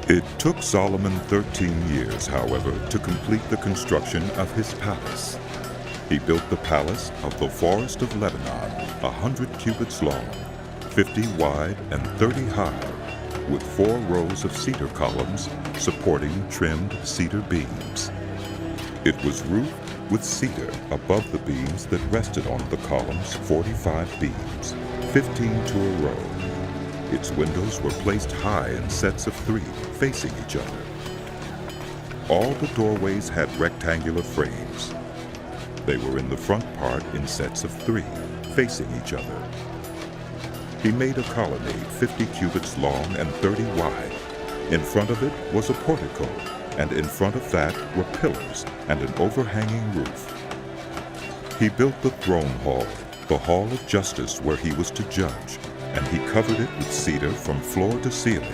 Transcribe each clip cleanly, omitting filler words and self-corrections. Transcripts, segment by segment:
It took Solomon 13 years, however, to complete the construction of his palace. He built the palace of the forest of Lebanon, 100 cubits long, 50 wide, and 30 high, with 4 rows of cedar columns supporting trimmed cedar beams. It was roofed with cedar above the beams that rested on the columns, 45 beams, 15 to a row. Its windows were placed high in sets of 3, facing each other. All the doorways had rectangular frames. They were in the front part in sets of 3, facing each other. He made a colonnade 50 cubits long and 30 wide. In front of it was a portico, and in front of that were pillars and an overhanging roof. He built the throne hall, the hall of justice where he was to judge, and he covered it with cedar from floor to ceiling.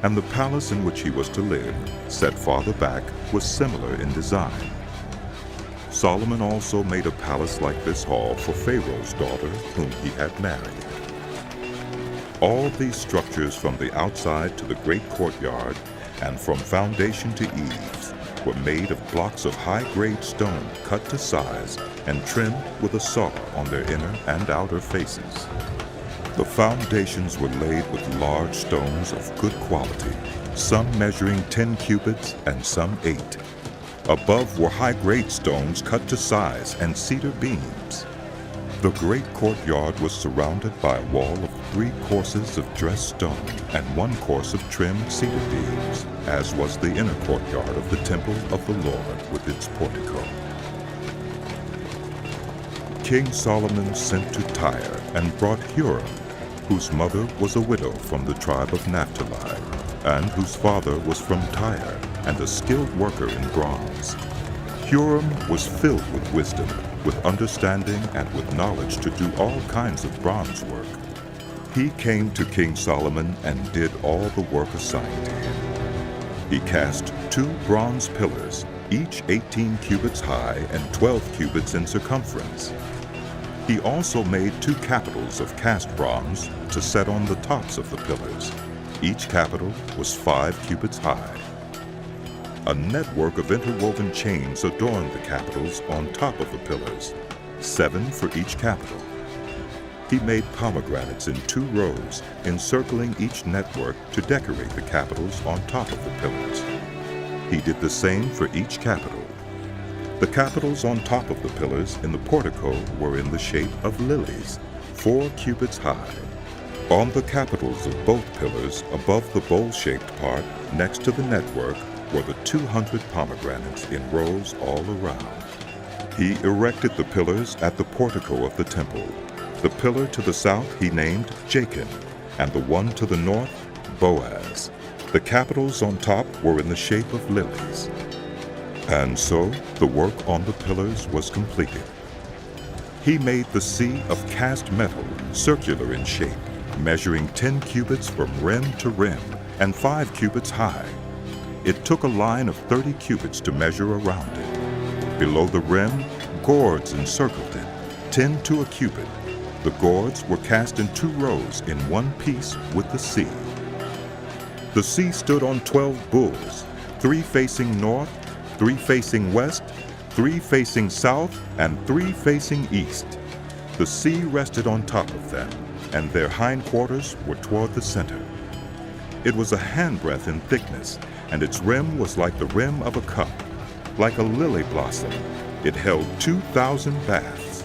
And the palace in which he was to live, set farther back, was similar in design. Solomon also made a palace like this hall for Pharaoh's daughter, whom he had married. All these structures from the outside to the great courtyard and from foundation to eaves were made of blocks of high-grade stone cut to size and trimmed with a saw on their inner and outer faces. The foundations were laid with large stones of good quality, some measuring 10 cubits and some 8. Above were high-grade stones cut to size and cedar beams. The great courtyard was surrounded by a wall of 3 courses of dressed stone and 1 course of trimmed cedar beams, as was the inner courtyard of the temple of the Lord with its portico. King Solomon sent to Tyre and brought Huram, whose mother was a widow from the tribe of Naphtali, and whose father was from Tyre, and a skilled worker in bronze. Huram was filled with wisdom, with understanding, and with knowledge to do all kinds of bronze work. He came to King Solomon and did all the work assigned to him. He cast 2 bronze pillars, each 18 cubits high and 12 cubits in circumference. He also made 2 capitals of cast bronze to set on the tops of the pillars. Each capital was 5 cubits high. A network of interwoven chains adorned the capitals on top of the pillars, 7 for each capital. He made pomegranates in 2 rows, encircling each network to decorate the capitals on top of the pillars. He did the same for each capital. The capitals on top of the pillars in the portico were in the shape of lilies, 4 cubits high. On the capitals of both pillars, above the bowl-shaped part, next to the network, were the 200 pomegranates in rows all around. He erected the pillars at the portico of the temple. The pillar to the south he named Jachin, and the one to the north, Boaz. The capitals on top were in the shape of lilies. And so the work on the pillars was completed. He made the sea of cast metal, circular in shape, measuring 10 cubits from rim to rim, and 5 cubits high. It took a line of 30 cubits to measure around it. Below the rim, gourds encircled it, 10 to a cubit. The gourds were cast in 2 rows in one piece with the sea. The sea stood on 12 bulls, 3 facing north, 3 facing west, 3 facing south, and 3 facing east. The sea rested on top of them, and their hindquarters were toward the center. It was a handbreadth in thickness, and its rim was like the rim of a cup. Like a lily blossom, it held 2,000 baths.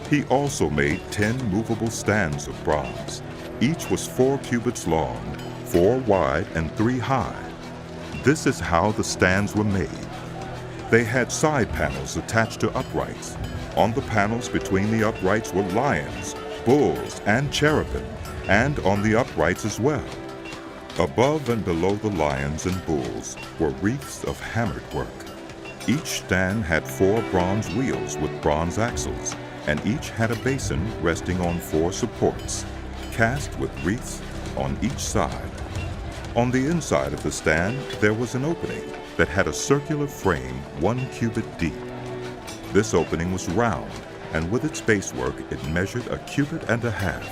He also made 10 movable stands of bronze. Each was 4 cubits long, 4 wide, and 3 high. This is how the stands were made. They had side panels attached to uprights. On the panels between the uprights were lions, bulls, and cherubim, and on the uprights as well. Above and below the lions and bulls were wreaths of hammered work. Each stand had 4 bronze wheels with bronze axles, and each had a basin resting on 4 supports, cast with wreaths on each side. On the inside of the stand there was an opening that had a circular frame 1 cubit deep. This opening was round, and with its basework it measured 1.5 cubits.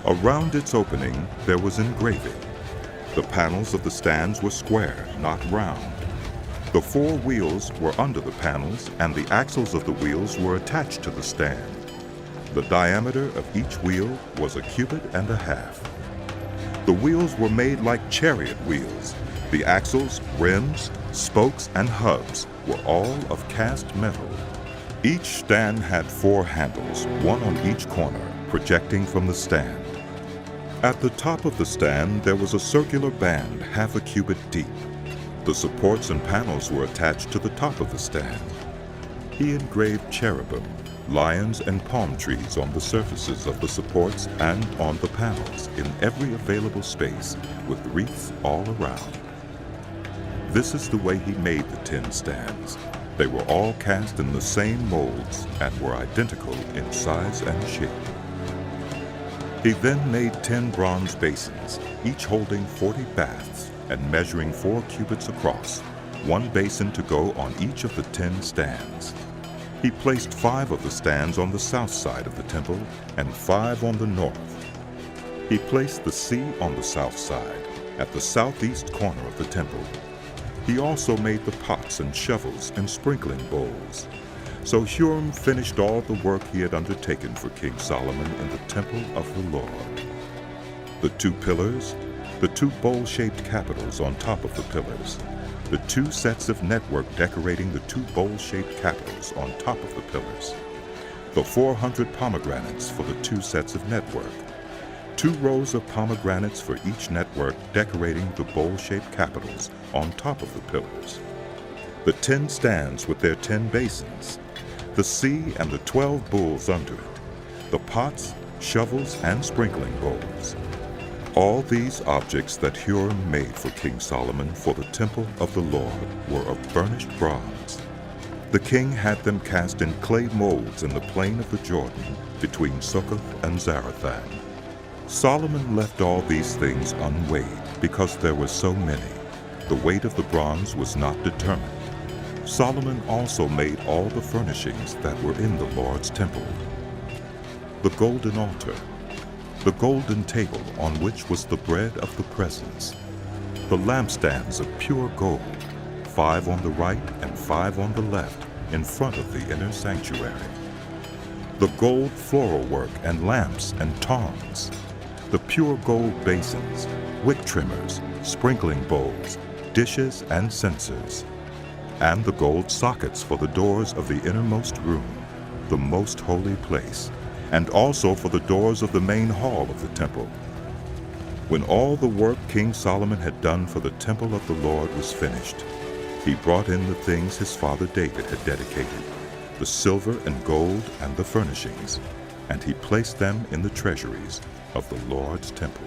Around its opening there was engraving. The panels of the stands were square, not round. The 4 wheels were under the panels, and the axles of the wheels were attached to the stand. The diameter of each wheel was 1.5 cubits. The wheels were made like chariot wheels. The axles, rims, spokes, and hubs were all of cast metal. Each stand had 4 handles, one on each corner, projecting from the stand. At the top of the stand, there was a circular band 0.5 cubit deep. The supports and panels were attached to the top of the stand. He engraved cherubim, lions, and palm trees on the surfaces of the supports and on the panels in every available space, with wreaths all around. This is the way he made the 10 stands. They were all cast in the same molds and were identical in size and shape. He then made 10 bronze basins, each holding 40 baths and measuring 4 cubits across, 1 basin to go on each of the 10 stands. He placed 5 of the stands on the south side of the temple and 5 on the north. He placed the sea on the south side, at the southeast corner of the temple. He also made the pots and shovels and sprinkling bowls. So Huram finished all the work he had undertaken for King Solomon in the temple of the Lord. The 2 pillars, the 2 bowl-shaped capitals on top of the pillars, the 2 sets of network decorating the 2 bowl-shaped capitals on top of the pillars, the 400 pomegranates for the 2 sets of network, 2 rows of pomegranates for each network decorating the bowl-shaped capitals on top of the pillars, the 10 stands with their 10 basins, the sea and the 12 bulls under it, the pots, shovels, and sprinkling bowls. All these objects that Huram made for King Solomon for the temple of the Lord were of burnished bronze. The king had them cast in clay molds in the plain of the Jordan between Succoth and Zarethan. Solomon left all these things unweighed because there were so many. The weight of the bronze was not determined. Solomon also made all the furnishings that were in the Lord's temple: the golden altar, the golden table on which was the bread of the presence, the lampstands of pure gold, 5 on the right and 5 on the left in front of the inner sanctuary, the gold floral work and lamps and tongs, the pure gold basins, wick trimmers, sprinkling bowls, dishes, and censers, and the gold sockets for the doors of the innermost room, the most holy place, and also for the doors of the main hall of the temple. When all the work King Solomon had done for the temple of the Lord was finished, he brought in the things his father David had dedicated, the silver and gold and the furnishings, and he placed them in the treasuries of the Lord's temple.